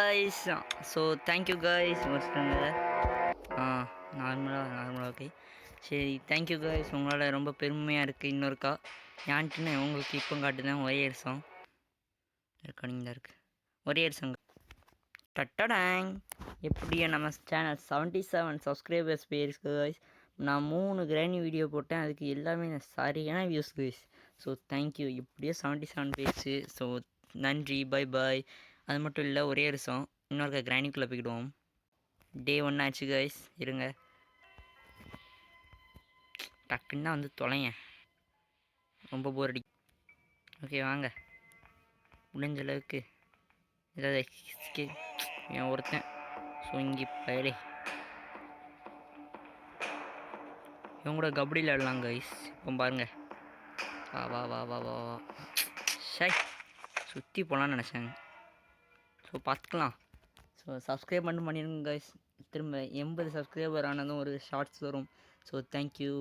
Guys. So thank you guys முடிச்சிட்டாங்க. ஆ நார்மலாக okay. சரி தேங்க்யூ கைஸ், உங்களால் ரொம்ப பெருமையாக இருக்குது. இன்னொருக்கா ஏன்ட்டுன்னு உங்களுக்கு இப்போ காட்டுதான் ஒரே வருஷம் ரெக்கார்டிங் தான் இருக்குது. ஒரே வருஷங்க டட்டடாங். எப்படியோ நம்ம சேனல் 77 சப்ஸ்கிரைபர்ஸ் போயிருக்கு கைஸ். நான் 3 கிராணி வீடியோ போட்டேன், அதுக்கு எல்லாமே சரியான வியூஸ் கைஸ். So thank you. எப்படியோ 77 பேஜு. ஸோ நன்றி, பை பாய். அது மட்டும் இல்லை, ஒரே வருஷம் இன்னொரு கிராணிக்குள்ளே போய்க்கிடுவோம். டே 1 ஆச்சு கைஸ். இருங்க, டக்குன்னா வந்து தொலைங்க, ரொம்ப போர் அடி. ஓகே வாங்க, முடிஞ்ச அளவுக்கு ஏதாவது என் ஒருத்தன் சுங்கி பயலே இவங்க கூட கபடி விளையாடலாம் கைஸ். இப்போ பாருங்க, வா வா வா வா வா வா ஷாய் சுற்றி போகலான்னு நினச்சாங்க. ஸோ பார்த்துக்கலாம். ஸோ சப்ஸ்கிரைப் பண்ணிடுங்க கைஸ். திரும்ப 80 சப்ஸ்கிரைபர் ஆனதும் ஒரு ஷார்ட்ஸ் வரும். So thank you.